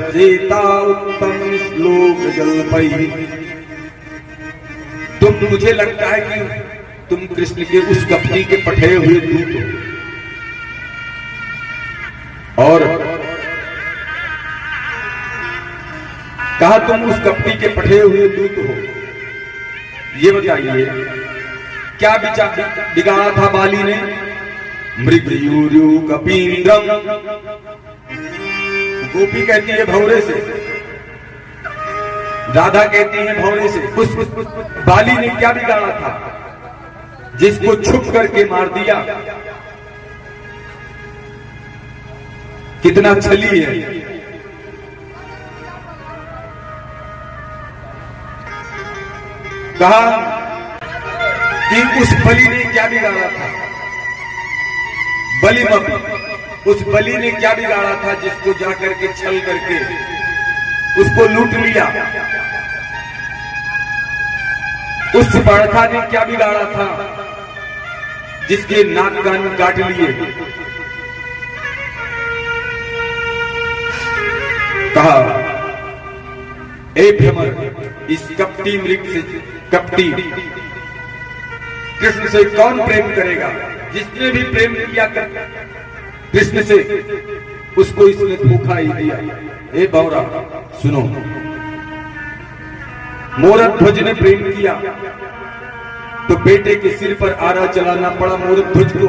सीता उत्तम श्लोक जल्पई। तुम, मुझे लगता है कि तुम कृष्ण के उस कपटी के पठे हुए दूत हो। और कहा तुम उस कपटी के पठे हुए दूत हो। ये बताइए क्या विचार बिगाड़ा था बाली ने? मृगयूरु कपींद्रम, गोपी कहती है भौरे से, राधा कहती है भौरे से। उस बाली ने क्या बिगाड़ा था जिसको छुप करके मार दिया? कितना छली है। कहा कि उस बलि ने क्या बिगाड़ा था? उस बलि ने क्या बिगाड़ा था जिसको जाकर के छल करके उसको लूट लिया? उस बड़का ने क्या बिगाड़ा था जिसके नाक कान काट लिए? कहा ए भ्रमर, इस कपटी मृग से, कपटी कृष्ण से कौन प्रेम करेगा? जिसने भी प्रेम किया कृष्ण से, उसको इसने धोखा ही दिया। ए बौरा सुनो, मोरध्वज ने प्रेम किया तो बेटे के सिर पर आरा चलाना पड़ा मोरध्वज को।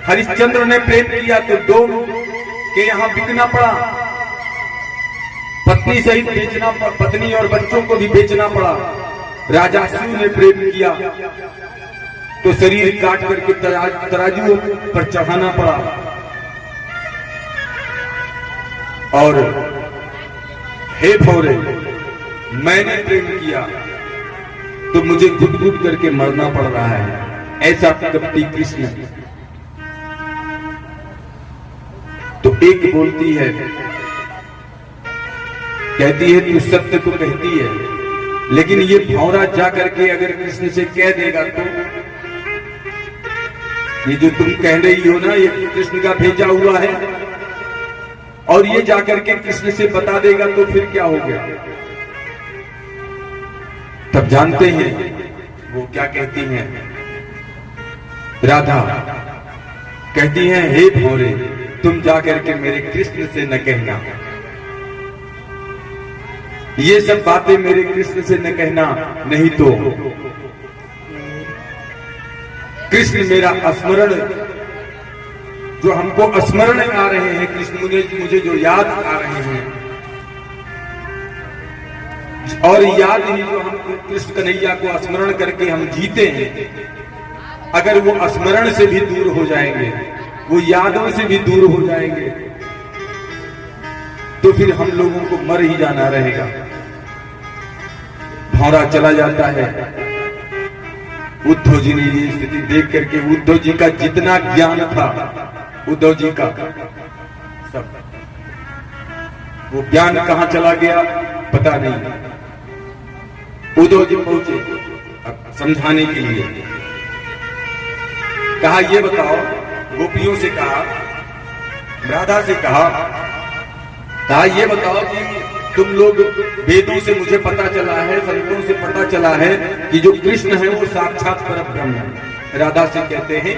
हरिश्चंद्र ने प्रेम किया तो डोम के यहां बिकना पड़ा, पत्नी सहित बेचना, पत्नी और बच्चों को भी बेचना पड़ा। राजा शिव ने प्रेम किया तो शरीर काट करके तराजुओं पर चढ़ाना पड़ा। और हे भौरे, मैंने प्रेम किया तो मुझे घुट-घुट करके मरना पड़ रहा है। ऐसा कपटी कृष्ण। तो एक बोलती है, कहती है तू सत्य तो कहती है, लेकिन ये भौरा जा करके अगर कृष्ण से कह देगा तो ये जो तुम कह रही हो ना, ये कृष्ण का भेजा हुआ है, और ये जाकर के कृष्ण से बता देगा तो फिर क्या हो गया? तब जानते हैं वो क्या कहती हैं। राधा कहती हैं, हे भौरे, तुम जाकर के मेरे कृष्ण से न कहना, ये सब बातें मेरे कृष्ण से न कहना, नहीं तो कृष्ण मेरा स्मरण, जो हमको स्मरण आ रहे हैं, कृष्ण मुझे जो याद आ रहे हैं, और याद ही जो हम कृष्ण कन्हैया को स्मरण करके हम जीते हैं, अगर वो स्मरण से भी दूर हो जाएंगे, वो यादों से भी दूर हो जाएंगे, तो फिर हम लोगों को मर ही जाना रहेगा। भौरा चला जाता है। उद्धव जी ने ये स्थिति देख करके, उद्धव जी का जितना ज्ञान था, उद्धव जी का सब, वो ज्ञान कहां चला गया पता नहीं। उद्धव जी पहुंचे अब समझाने के लिए। कहा ये बताओ, गोपियों से कहा, राधा से कहा ये बताओ कि तुम लोग, वेदों से मुझे पता चला है, संतों से पता चला है कि जो कृष्ण है वो साक्षात परब्रह्म है। राधा से कहते हैं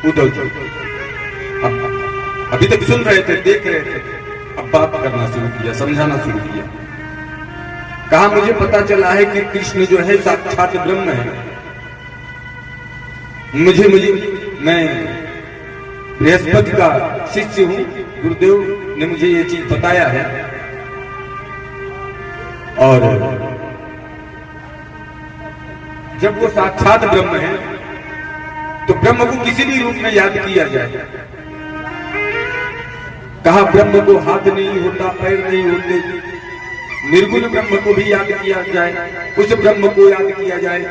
उद्धव जी, अभी तक सुन रहे थे, देख रहे थे, अब बात करना शुरू किया, समझाना शुरू किया। कहा मुझे पता चला है कि कृष्ण जो है साक्षात ब्रह्म है। मैं बृहस्पति का शिष्य हूं, गुरुदेव ने मुझे ये चीज बताया है। और जब वो साक्षात ब्रह्म है तो ब्रह्म को किसी भी रूप में याद किया जाए। कहा ब्रह्म को हाथ नहीं होता, पैर नहीं होते, निर्गुण ब्रह्म को भी याद किया जाए, उस ब्रह्म को याद किया जाए।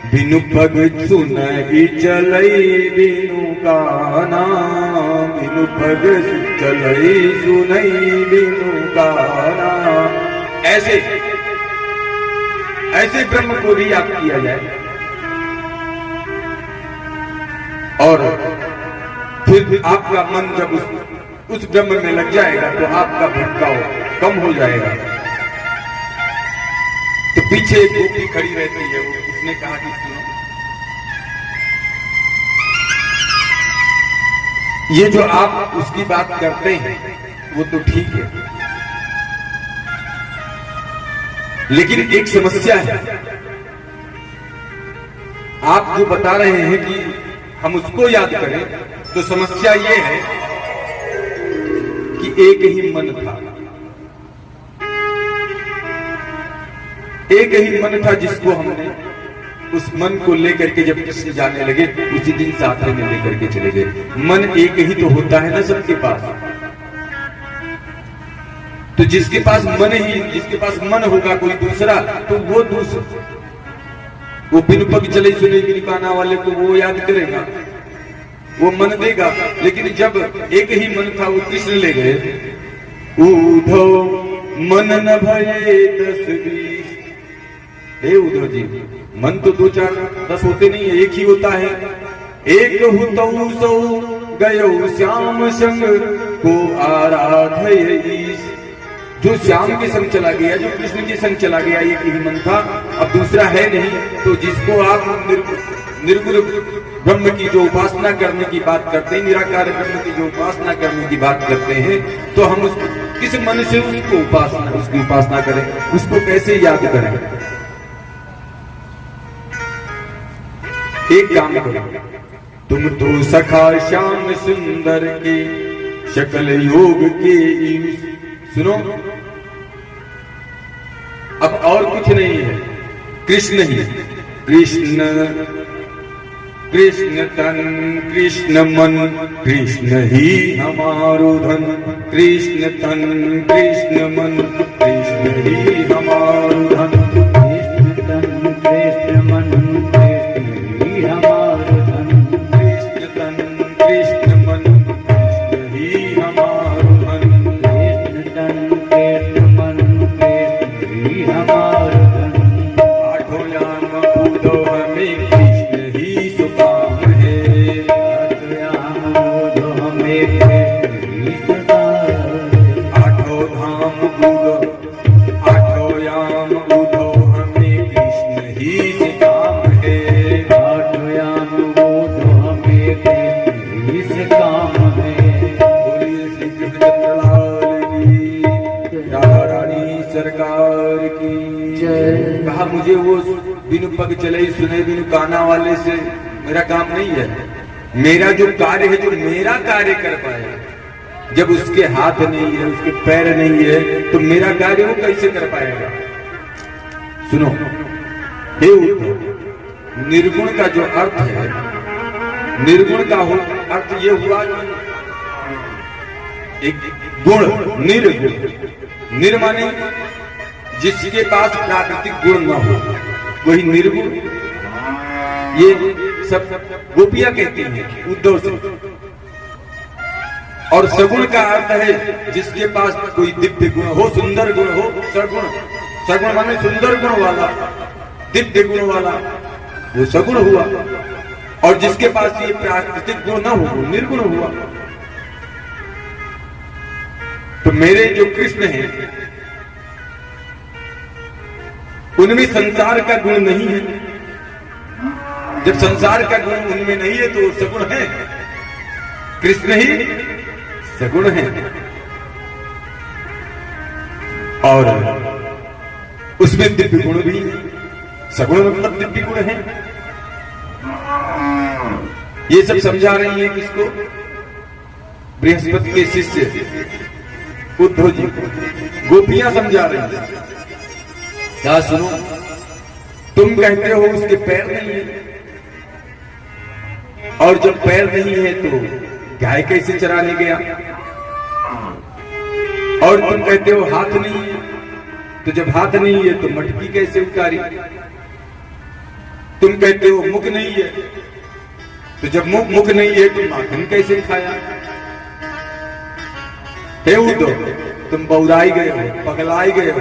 बिनु पग सुनई चलई बिनु गाना, बिनु पग चलई सुनई बिनु गाना। ऐसे ब्रह्म को भी याद किया जाए और फिर आपका मन जब उस ब्रह्म में लग जाएगा तो आपका भटकाव कम हो जाएगा। तो पीछे एक गोपी खड़ी रहती है, उसने कहा कि सुनो, ये जो आप उसकी बात करते हैं वो तो ठीक है, लेकिन एक समस्या है। आप जो बता रहे हैं कि हम उसको याद करें, तो समस्या ये है कि एक ही मन था, एक ही मन था जिसको हमने उस मन को लेकर के जब कृष्ण जाने लगे उसी दिन साथ में लेकर के चले गए। मन एक ही तो होता है ना सबके पास। तो जिसके पास मन होगा कोई दूसरा, तो वो दूसरा, वो बिनु पग चले सुने बिनु काना वाले को वो याद करेगा, वो मन देगा। लेकिन जब एक ही मन था वो कृष्ण ले गए, उधो मन न भये 10-20। हे उधो जी, मन तो 2-4-10 होते नहीं है, एक ही होता है। एक हुतौ सौ गयो श्याम संग को आराधय ईश। जो श्याम के संग चला गया, जो कृष्ण के संग चला गया, एक ही मन था, अब दूसरा है नहीं। तो जिसको आप निर्गुण ब्रह्म की जो उपासना करने की बात करते हैं, निराकार ब्रह्म की जो उपासना करने की बात करते हैं, तो हम किस मन से उसकी उपासना करें, उसको कैसे याद करें? एक काम करो, तुम तो सखा श्याम सुंदर के शकल योग के ईश। सुनो, अब और कुछ नहीं है, कृष्ण ही। कृष्ण कृष्ण तन कृष्ण मन, कृष्ण ही हमारो धन। कृष्ण तन कृष्ण मन, कृष्ण ही हमारो धन। कृष्ण तन कृष्ण मन, कृष्ण ही हमारो धन। कृष्ण तन कृष्ण मन, कृष्ण ही हमारो धन। कृष्ण तन कृष्ण मन, कृष्ण ही हमारो धन। आठों याम कूदो हमें कृष्ण ही सुकाम है। आठों याम कूदो हमें कृष्ण ही सुकाम है। आठों धाम कूदो, आठों याम कूदो हमें कृष्ण ही सुकाम है। आठों याम कूदो हमें कृष्ण ही सुकाम है। बोलिए श्री कृष्ण चंद्रलाल की, राधा रानी सरकार की जय। कहा मुझे वो बिनु पग चले सुने बिनु काना वाले से मेरा काम नहीं है। मेरा जो कार्य है, जो मेरा कार्य कर पाए, जब उसके हाथ नहीं है, उसके पैर नहीं है, तो मेरा कार्य वो कैसे कर पाएगा? सुनो, हे उद्धव, निर्गुण का जो अर्थ है, निर्गुण का अर्थ ये हुआ कि एक गुण, निर्गुण। निर माने जिसके पास प्राकृतिक गुण न हो, वही निर्गुण। ये सब गोपियां कहती हैं उद्धव से। और सगुण का अर्थ है जिसके पास कोई दिव्य गुण हो, सुंदर गुण हो, सगुण। सगुण माने सुंदर गुण वाला, दिव्य गुण वाला, वो सगुण हुआ। और जिसके पास ये प्राकृतिक गुण न हो, वो निर्गुण हुआ। तो मेरे जो कृष्ण हैं, उनमें संसार का गुण नहीं है। जब संसार का गुण उनमें नहीं है तो सगुण है। कृष्ण ही सगुण है। और उसमें दिव्य गुण भी है। सगुण मतलब दिव्य गुण है। ये सब समझा रही है किसको? बृहस्पति के शिष्य उद्धव जी को गोपियां समझा रही है। क्या सुनो, तुम कहते हो उसके पैर नहीं है, और जब पैर नहीं है तो गाय कैसे चराने गया? और तुम कहते हो हाथ नहीं है, तो जब हाथ नहीं है तो मटकी कैसे उतारी? तुम कहते हो मुख नहीं है, तो जब मुख नहीं है तो माखन कैसे खाया? हे उद्धव, तुम बौराई गए हो, पगलाई गए हो,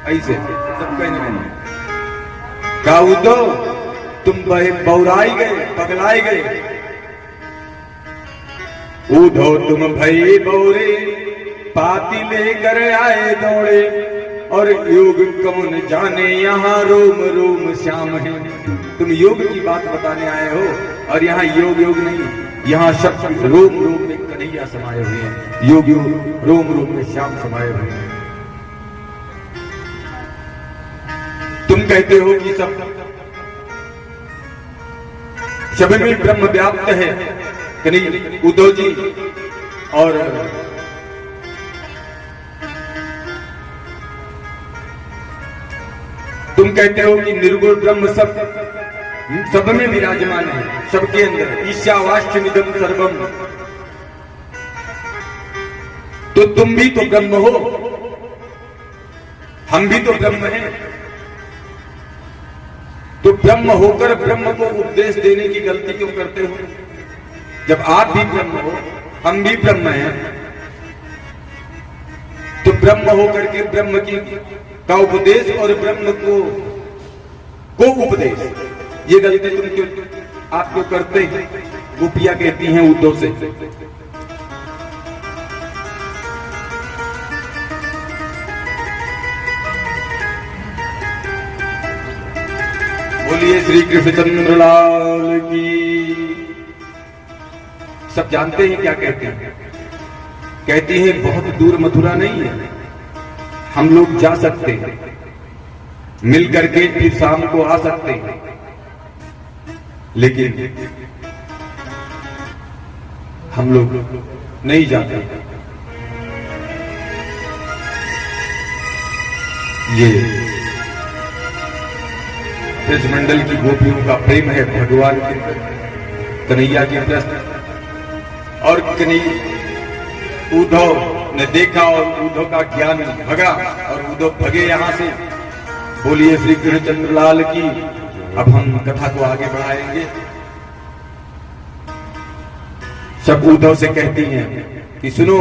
ऐसे सब कहने लगे। कहा उद्धव तुम बौराई गए, पगलाई गए। उद्धव तुम भई बौरे, पाती लेकर आए दौड़े, और योग कौन जाने यहाँ रोम रोम श्याम है। तुम योग की बात बताने आए हो, और यहाँ योग योग नहीं, यहाँ शब्द रोम रोम में कन्हैया समाये हुए हैं, योग योग रोम रोम में श्याम समाये हुए हैं। तुम कहते हो कि सब में ब्रह्म व्याप्त है, कहीं उद्धव जी, और तुम कहते हो कि निर्गुण ब्रह्म सब में विराजमान है, सबके अंदर ईशावास्यमिदं सर्वम। तो तुम भी तो ब्रह्म हो, हम भी तो ब्रह्म हैं। तो ब्रह्म होकर ब्रह्म को उपदेश देने की गलती क्यों करते हो? जब आप भी ब्रह्म हो, हम भी ब्रह्म हैं, तो ब्रह्म होकर के ब्रह्म का उपदेश और ब्रह्म को उपदेश, ये गलती तुम क्यों, आप क्यों करते हैं? गोपियां कहती हैं उद्धव से। बोलिए श्री कृष्णचंद्र लाल की। सब जानते हैं क्या कहते हैं? कहती हैं बहुत दूर मथुरा नहीं है, हम लोग जा सकते हैं, मिल करके फिर शाम को आ सकते हैं, लेकिन हम लोग नहीं जाते। ये ब्रजमंडल की गोपियों का प्रेम है भगवान के कन्हैया के प्रति। और उद्धव ने देखा और उद्धव का ज्ञान भगा, और उद्धव भगे यहां से। बोलिए श्री कृष्णचंद्र लाल की। अब हम कथा को आगे बढ़ाएंगे। सब उद्धव से कहती हैं कि सुनो,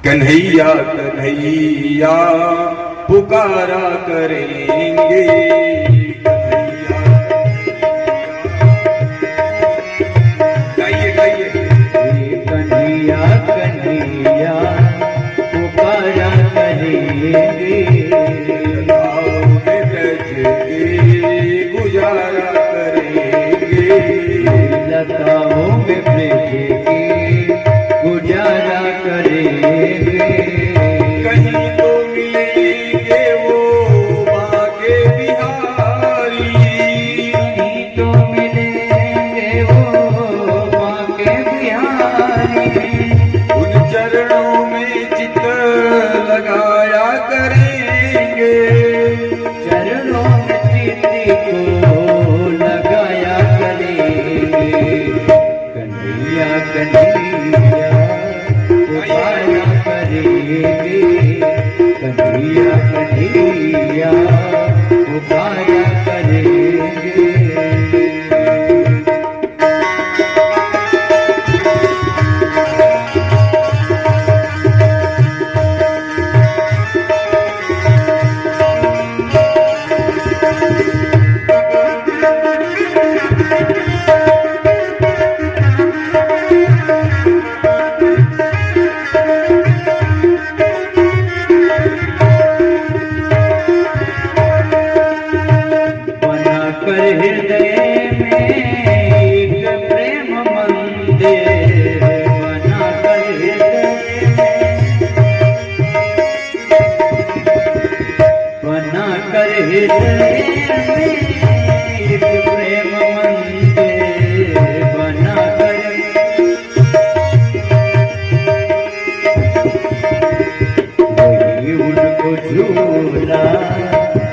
कन्हैया कन्हैया पुकारा करेंगे, कन्हैया कन्हैया पुकारा करेंगे, गुजारा करेंगे, लताओं में ब्रज के गुजारा करेंगे। कहीं तो मिलेंगे वो बाके बिहारी, कहीं तो मिलेंगे वो बाके बिहारी, उन चरणों में चित लगाया करेंगे, चरणों में चित को लगाया करेंगे। कन्हैया कन्हैया पुकारा करेंगे, कन्हैया कन्हैया पुकारा करेंगे।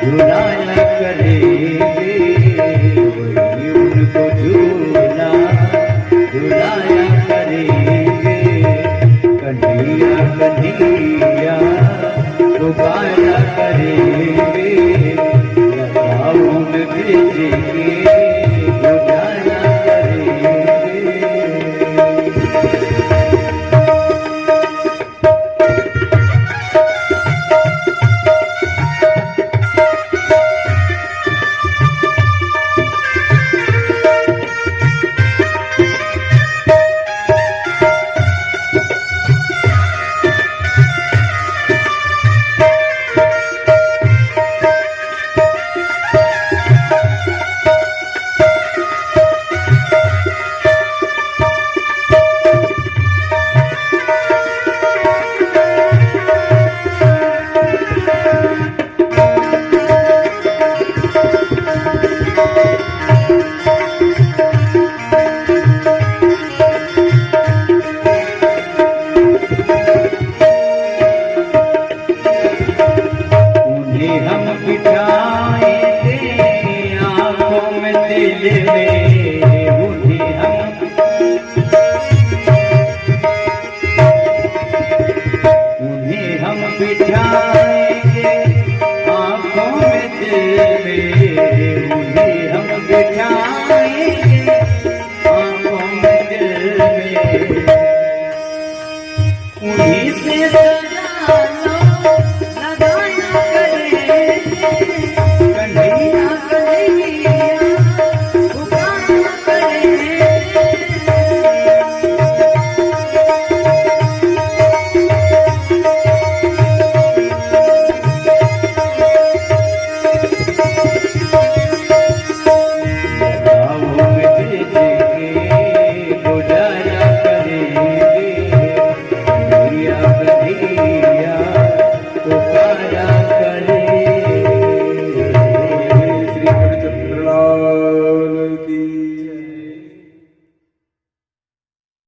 झुलाया करेंगे, वही उनको झुलाया करेंगे। कन्हैया कन्हैया पुकारा करेंगे, लताओं बिठाएंगे आंखों में दिल में, उन्हें हम बिठाएंगे आंखों में दिल में, उन्हीं से